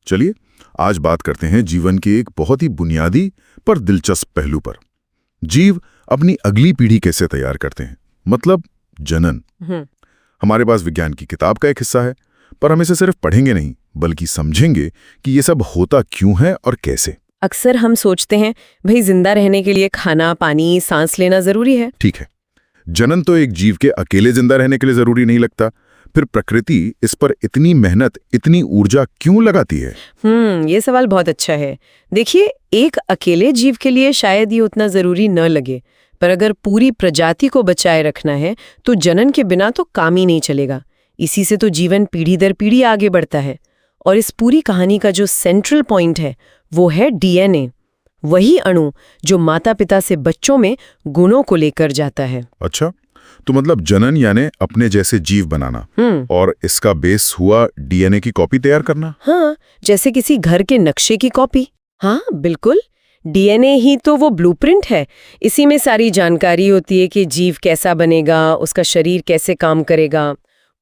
चलिए आज बात करते हैं जीवन के एक बहुत ही बुनियादी पर दिलचस्प पहलू पर। जीव अपनी अगली पीढ़ी कैसे तैयार करते हैं, मतलब जनन। हमारे पास विज्ञान की किताब का एक हिस्सा है, पर हम इसे सिर्फ पढ़ेंगे नहीं बल्कि समझेंगे कि ये सब होता क्यों है और कैसे। अक्सर हम सोचते हैं भाई जिंदा रहने के लिए खाना, पानी, सांस लेना जरूरी है। ठीक है, जनन तो एक जीव के अकेले जिंदा रहने के लिए जरूरी नहीं लगता। फिर प्रकृति इस पर इतनी मेहनत, इतनी ऊर्जा क्यों लगाती है? ये सवाल बहुत अच्छा है। देखिए, एक अकेले जीव के लिए शायद ये उतना जरूरी न लगे, पर अगर पूरी प्रजाति को बचाए रखना है तो जनन के बिना तो काम ही नहीं चलेगा। इसी से तो जीवन पीढ़ी दर पीढ़ी आगे बढ़ता है। और इस पूरी कहानी का जो सेंट्रल पॉइंट है वो है डीएनए, वही अणु जो माता पिता से बच्चों में गुणों को लेकर जाता है। अच्छा, तो मतलब जनन यानी अपने जैसे जीव बनाना, और इसका बेस हुआ डीएनए की कॉपी तैयार करना। हाँ, जैसे किसी घर के नक्शे की कॉपी। हाँ बिल्कुल, डीएनए ही तो वो ब्लूप्रिंट है। इसी में सारी जानकारी होती है कि जीव कैसा बनेगा, उसका शरीर कैसे काम करेगा।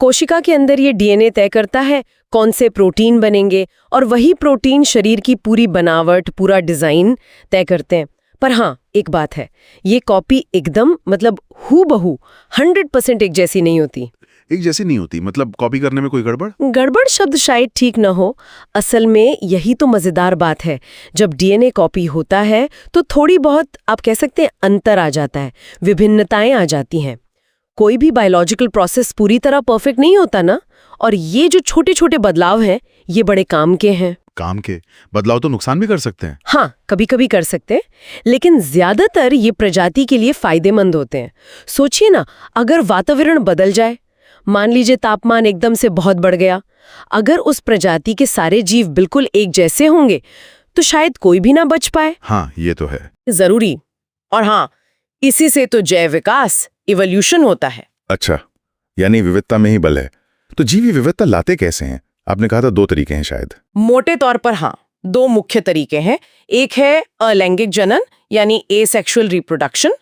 कोशिका के अंदर ये डीएनए तय करता है कौन से प्रोटीन बनेंगे, और वही प्रोटीन शरीर की पूरी बनावट, पूरा डिजाइन तय करते हैं। पर हाँ, एक बात है, ये कॉपी एकदम मतलब हूबहू 100% एक जैसी नहीं होती। एक जैसी नहीं होती मतलब कॉपी करने में कोई गड़बड़ शब्द शायद ठीक न हो। असल में यही तो मजेदार बात है। जब डीएनए कॉपी होता है तो थोड़ी बहुत, आप कह सकते हैं, अंतर आ जाता है, विभिन्नताएं आ जाती हैं। कोई भी बायोलॉजिकल प्रोसेस पूरी तरह परफेक्ट नहीं होता ना, और ये जो छोटे छोटे बदलाव हैं ये बड़े काम के हैं। काम के बदलाव तो नुकसान भी कर सकते हैं। हाँ, कभी कभी कर सकते हैं, लेकिन ज्यादातर ये प्रजाति के लिए फायदेमंद होते हैं। सोचिए ना, अगर वातावरण बदल जाए, मान लीजिए तापमान एकदम से बहुत बढ़ गया, अगर उस प्रजाति के सारे जीव बिल्कुल एक जैसे होंगे तो शायद कोई भी ना बच पाए। हाँ, ये तो है जरूरी। और हाँ, इसी से तो जैव विकास, इवोल्यूशन होता है। अच्छा, यानी विविधता में ही बल है। तो जीव ये विविधता लाते कैसे हैं? आपने कहा था 2 तरीके हैं शायद। मोटे तौर पर हाँ, 2 मुख्य तरीके हैं। एक है अलैंगिक जनन यानी एसेक्सुअल रिप्रोडक्शन,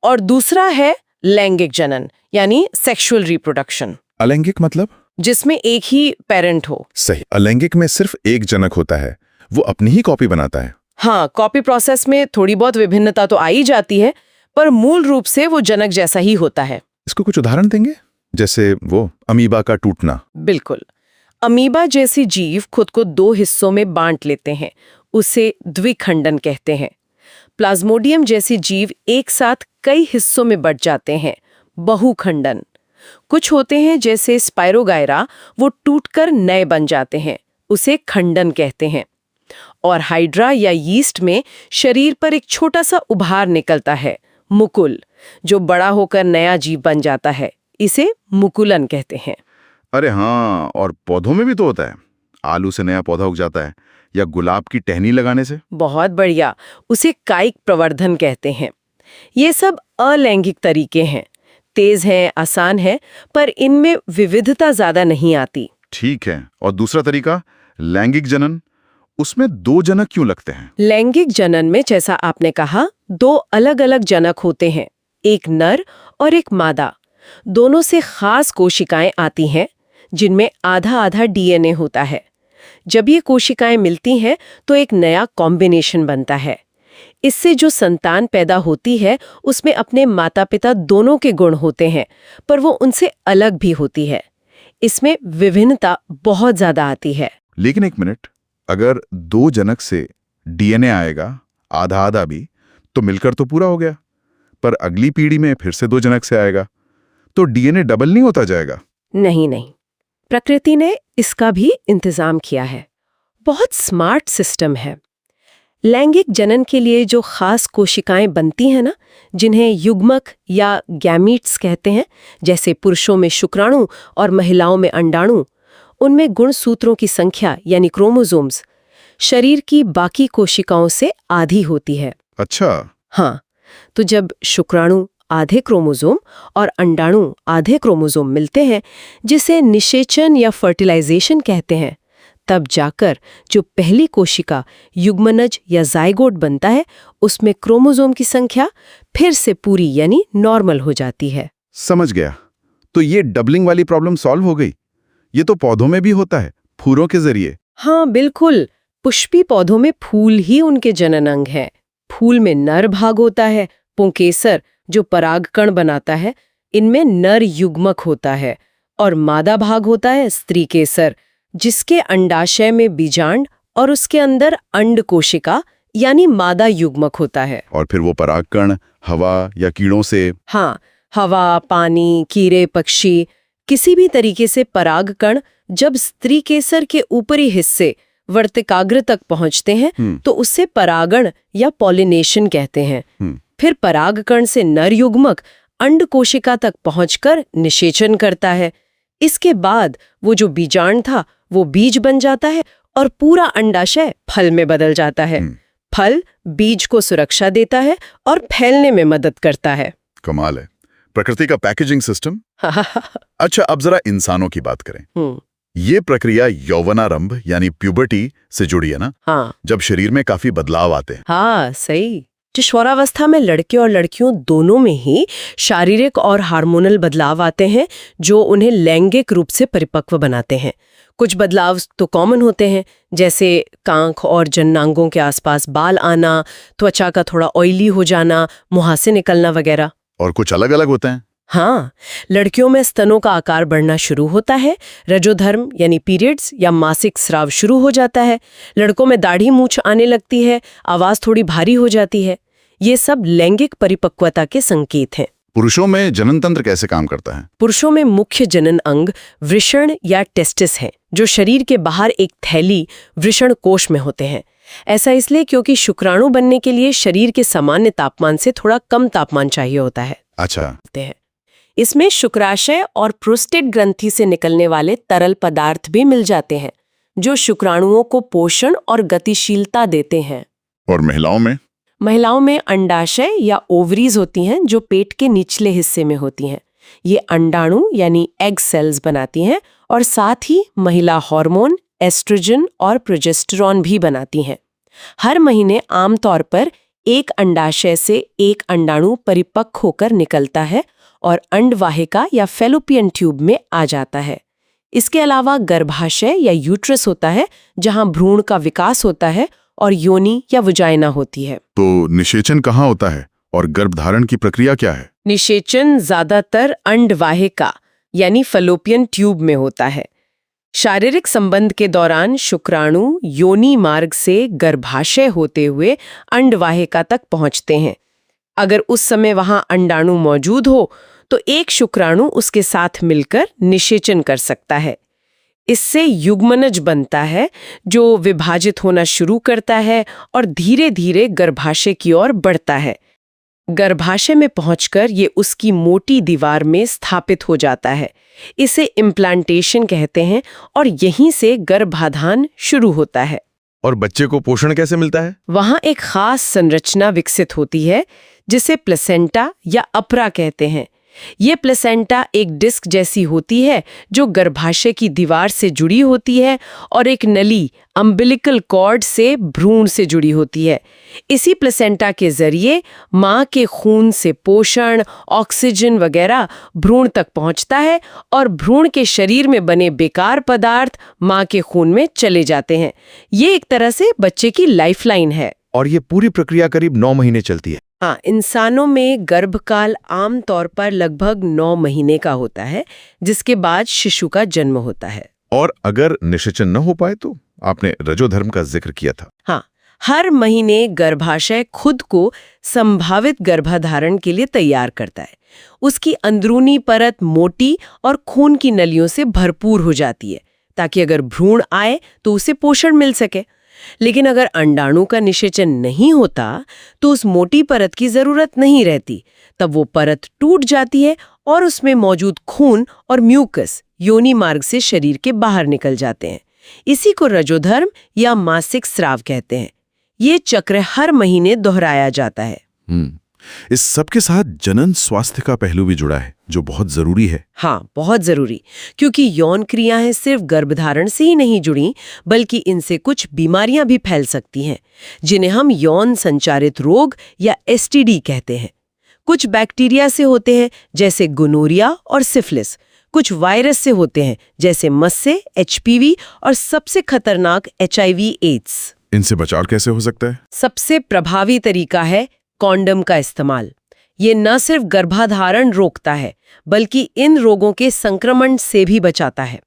और दूसरा है लैंगिक जनन यानी सेक्सुअल रिप्रोडक्शन। अलैंगिक मतलब? जिसमें एक ही पेरेंट हो। सही। अलैंगिक में सिर्फ एक जनक होता है, वो अपनी ही कॉपी बनाता है। हाँ, कॉपी प्रोसेस में थोड़ी बहुत विभिन्नता तो आ ही जाती है, पर मूल रूप से वो जनक जैसा ही होता है। इसको कुछ उदाहरण देंगे? जैसे वो अमीबा का टूटना। बिल्कुल। अमीबा जैसी जीव खुद को 2 हिस्सों में बांट लेते हैं, उसे द्विखंडन कहते हैं। प्लाज्मोडियम जैसी जीव एक साथ कई हिस्सों में बट जाते हैं, बहुखंडन। कुछ होते हैं जैसे स्पाइरोगायरा, वो टूटकर नए बन जाते हैं, उसे खंडन कहते हैं। और हाइड्रा या यीस्ट में शरीर पर एक छोटा सा उभार निकलता है, मुकुल, जो बड़ा होकर नया जीव बन जाता है, इसे मुकुलन कहते हैं। अरे हाँ, और पौधों में भी तो होता है। आलू से नया पौधा उग जाता है, या गुलाब की टहनी लगाने से। बहुत बढ़िया, उसे कायिक प्रवर्धन कहते हैं। ये सब अलैंगिक तरीके हैं, तेज हैं, आसान हैं, पर इनमें विविधता ज्यादा नहीं आती। ठीक है, और दूसरा तरीका लैंगिक जनन, उसमें 2 जनक क्यों लगते हैं? लैंगिक जनन में जैसा आपने कहा, 2 अलग अलग जनक होते हैं, एक नर और एक मादा। दोनों से खास कोशिकाएं आती हैं जिनमें आधा आधा डीएनए होता है। जब ये कोशिकाएं मिलती हैं तो एक नया कॉम्बिनेशन बनता है। इससे जो संतान पैदा होती है उसमें अपने माता पिता दोनों के गुण होते हैं, पर वो उनसे अलग भी होती है। इसमें विभिन्नता बहुत ज्यादा आती है। लेकिन एक मिनट, अगर 2 जनक से डीएनए आएगा, आधा आधा भी, तो मिलकर तो पूरा हो गया। पर अगली पीढ़ी में फिर से 2 जनक से आएगा, तो डीएनए डबल नहीं होता जाएगा? नहीं, प्रकृति ने इसका भी इंतजाम किया है। बहुत स्मार्ट सिस्टम है। लैंगिक जनन के लिए जो खास कोशिकाएं बनती हैं ना, जिन्हें युग्मक या गैमीट्स कहते हैं, जैसे पुरुषों में शुक्राणु और महिलाओं में अंडाणु, उनमें गुणसूत्रों की संख्या यानी क्रोमोसोम्स शरीर की बाकी कोशिकाओं से आधी होती है। अच्छा। हाँ, तो जब शुक्राणु आधे क्रोमोसोम और अंडाणु आधे क्रोमोसोम मिलते हैं, जिसे निषेचन या फर्टिलाइजेशन कहते हैं, तब जाकर जो पहली कोशिका युग्मनज या जाइगोट बनता है, उसमें क्रोमोसोम की संख्या फिर से पूरी यानी नॉर्मल हो जाती है। समझ गया। तो ये डबलिंग वाली प्रॉब्लम सॉल्व हो गई। ये तो पौधों में भी होता है, फूलों के जरिए। हाँ बिल्कुल, पुष्पी पौधों में फूल ही उनके जनन अंग है। फूल में नर भाग होता है, पुंकेसर, जो परागकण बनाता है, इनमें नर युग्मक होता है, और मादा भाग होता है स्त्री केसर, जिसके अंडाशय में बीजांड और उसके अंदर अंड कोशिका यानी मादा युग्मक होता है। और फिर वो परागकण हवा या कीड़ों से? हाँ, हवा, पानी, कीड़े, पक्षी, किसी भी तरीके से परागकण जब स्त्री केसर के ऊपरी हिस्से वर्तिकाग्र तक पहुंचते हैं तो उसे परागण या पॉलिनेशन कहते हैं। फिर परागकण से नर युग्मक अंड कोशिका तक पहुंचकर निषेचन करता है। इसके बाद वो जो बीजांड था वो बीज बन जाता है और पूरा अंडाशय फल में बदल जाता है। फल बीज को सुरक्षा देता है और फैलने में मदद करता है। कमाल है, प्रकृति का पैकेजिंग सिस्टम। अच्छा, अब जरा इंसानों की बात करें। ये प्रक्रिया यौवनारंभ यानी प्यूबर्टी से जुड़ी है ना? हाँ, जब शरीर में काफी बदलाव आते हैं। हाँ सही। किशोरावस्था में लड़के और लड़कियों दोनों में ही शारीरिक और हार्मोनल बदलाव आते हैं जो उन्हें लैंगिक रूप से परिपक्व बनाते हैं। कुछ बदलाव तो कॉमन होते हैं, जैसे कांख और जननांगों के आसपास बाल आना, त्वचा का थोड़ा ऑयली हो जाना, मुहासे निकलना वगैरह। और कुछ अलग अलग होते हैं। हाँ, लड़कियों में स्तनों का आकार बढ़ना शुरू होता है, रजोधर्म यानी पीरियड्स या मासिक स्राव शुरू हो जाता है, लड़कों में दाढ़ी मूंछ आने लगती है, आवाज थोड़ी भारी हो जाती है। ये सब लैंगिक परिपक्वता के संकेत हैं। पुरुषों में जनन तंत्र कैसे काम करता है? पुरुषों में मुख्य जनन अंग वृषण या टेस्टिस है, जो शरीर के बाहर एक थैली वृषण कोश में होते हैं। ऐसा इसलिए क्योंकि शुक्राणु बनने के लिए शरीर के सामान्य तापमान से थोड़ा कम तापमान चाहिए होता है। अच्छा। इसमें शुक्राशय और प्रोस्टेट ग्रंथि से निकलने वाले तरल पदार्थ भी मिल जाते हैं, जो शुक्राणुओं को पोषण और गतिशीलता देते हैं। और महिलाओं में अंडाशय या ओवरीज होती हैं, जो पेट के निचले हिस्से में होती हैं। ये अंडाणु यानी एग सेल्स बनाती हैं और साथ ही महिला हार्मोन एस्ट्रोजन और प्रोजेस्टेरॉन भी बनाती हैं। हर महीने आमतौर पर एक अंडाशय से एक अंडाणु परिपक्व होकर निकलता है और अंडवाहिका या फैलोपियन ट्यूब में आ जाता है। इसके अलावा गर्भाशय या यूट्रस होता है, जहां भ्रूण का विकास होता है, और योनि या वजाइना होती है। तो निषेचन कहाँ होता है और गर्भधारण की प्रक्रिया क्या है? निषेचन ज्यादातर अंडवाहिका यानी फैलोपियन ट्यूब में होता है। शारीरिक संबंध के दौरान शुक्राणु योनि मार्ग से गर्भाशय होते हुए अंडवाहिका तक पहुंचते हैं। अगर उस समय वहां अंडाणु मौजूद हो तो एक शुक्राणु उसके साथ मिलकर निषेचन कर सकता है। इससे युग्मनज बनता है, जो विभाजित होना शुरू करता है और धीरे धीरे गर्भाशय की ओर बढ़ता है। गर्भाशय में पहुंचकर ये उसकी मोटी दीवार में स्थापित हो जाता है। इसे इम्प्लांटेशन कहते हैं और यहीं से गर्भाधान शुरू होता है। और बच्चे को पोषण कैसे मिलता है? वहां एक खास संरचना विकसित होती है जिसे प्लेसेंटा या अपरा कहते हैं। ये प्लेसेंटा एक डिस्क जैसी होती है जो गर्भाशय की दीवार से जुड़ी होती है और एक नली अम्बिलिकल कॉर्ड से भ्रूण से जुड़ी होती है। इसी प्लेसेंटा के जरिए मां के खून से पोषण, ऑक्सीजन वगैरह भ्रूण तक पहुंचता है और भ्रूण के शरीर में बने बेकार पदार्थ मां के खून में चले जाते हैं। ये एक तरह से बच्चे की लाइफलाइन है। और ये पूरी प्रक्रिया करीब 9 महीने चलती है। हाँ, इंसानों में गर्भकाल आमतौर पर लगभग 9 महीने का होता है, जिसके बाद शिशु का जन्म होता है। और अगर निषेचन न हो पाए तो? आपने रजोधर्म का जिक्र किया था। हाँ, हर महीने गर्भाशय खुद को संभावित गर्भधारण के लिए तैयार करता है। उसकी अंदरूनी परत मोटी और खून की नलियों से भरपूर हो जाती है, ताकि अगर भ्रूण आए तो उसे पोषण मिल सके। लेकिन अगर अंडाणु का निषेचन नहीं होता तो उस मोटी परत की जरूरत नहीं रहती। तब वो परत टूट जाती है और उसमें मौजूद खून और म्यूकस योनि मार्ग से शरीर के बाहर निकल जाते हैं। इसी को रजोधर्म या मासिक स्राव कहते हैं। ये चक्र हर महीने दोहराया जाता है। इस सब के साथ जनन स्वास्थ्य का पहलू भी जुड़ा है, जो बहुत जरूरी है। हाँ, बहुत जरूरी, क्योंकि यौन क्रियाएं सिर्फ गर्भधारण से ही नहीं जुड़ी, बल्कि इनसे कुछ बीमारियां भी फैल सकती हैं, जिन्हें हम यौन संचारित रोग या एसटीडी कहते हैं। कुछ बैक्टीरिया से होते हैं, जैसे गोनोरिया और सिफिलिस। कुछ वायरस से होते हैं, जैसे मस्से, HPV और सबसे खतरनाक HIV एड्स। इनसे बचाव कैसे हो सकता है? सबसे प्रभावी तरीका है कॉन्डम का इस्तेमाल। ये न सिर्फ गर्भाधारण रोकता है, बल्कि इन रोगों के संक्रमण से भी बचाता है।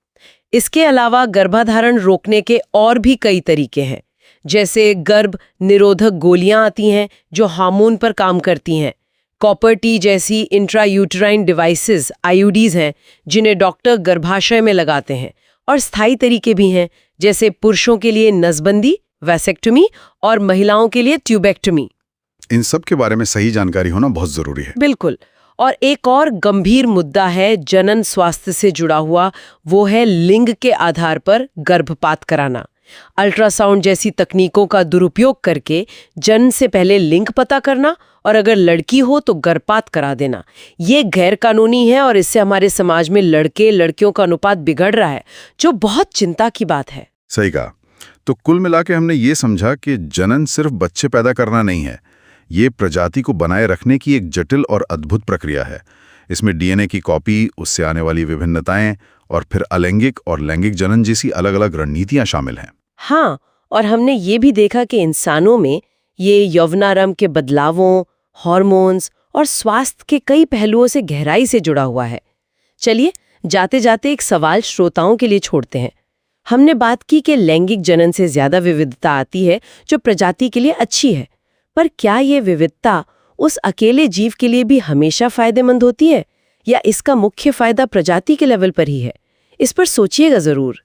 इसके अलावा गर्भाधारण रोकने के और भी कई तरीके हैं, जैसे गर्भ निरोधक गोलियां आती हैं जो हार्मोन पर काम करती हैं। कॉपर टी जैसी इंट्रायूटेराइन डिवाइसेस IUDs हैं जिन्हें डॉक्टर गर्भाशय में लगाते हैं। और स्थायी तरीके भी हैं, जैसे पुरुषों के लिए नसबंदी, वैसेक्टोमी और महिलाओं के लिए ट्यूबेक्टोमी। इन सब के बारे में सही जानकारी होना बहुत जरूरी है। बिल्कुल। और एक और गंभीर मुद्दा है जनन स्वास्थ्य से जुड़ा हुआ, वो है लिंग के आधार पर गर्भपात कराना। अल्ट्रासाउंड जैसी तकनीकों का दुरुपयोग करके जन्म से पहले लिंग पता करना और अगर लड़की हो तो गर्भपात करा देना, ये गैर कानूनी है और इससे हमारे समाज में लड़के लड़कियों का अनुपात बिगड़ रहा है, जो बहुत चिंता की बात है। सही कहा। तो कुल मिला के हमने ये समझा कि जनन सिर्फ बच्चे पैदा करना नहीं है, ये प्रजाति को बनाए रखने की एक जटिल और अद्भुत प्रक्रिया है। इसमें DNA की कॉपी, उससे आने वाली विभिन्नताएं और फिर अलैंगिक और लैंगिक जनन जैसी अलग-अलग रणनीतियां शामिल हैं। हाँ, और हमने ये भी देखा कि इंसानों में ये यौवनारंभ के बदलावों, हार्मोन्स और स्वास्थ्य के कई पहलुओं से गहराई से जुड़ा हुआ है। चलिए, जाते जाते एक सवाल श्रोताओं के लिए छोड़ते हैं। हमने बात की कि लैंगिक जनन से ज्यादा विविधता आती है जो प्रजाति के लिए अच्छी है, पर क्या ये विविधता उस अकेले जीव के लिए भी हमेशा फायदेमंद होती है, या इसका मुख्य फायदा प्रजाति के लेवल पर ही है? इस पर सोचिएगा जरूर।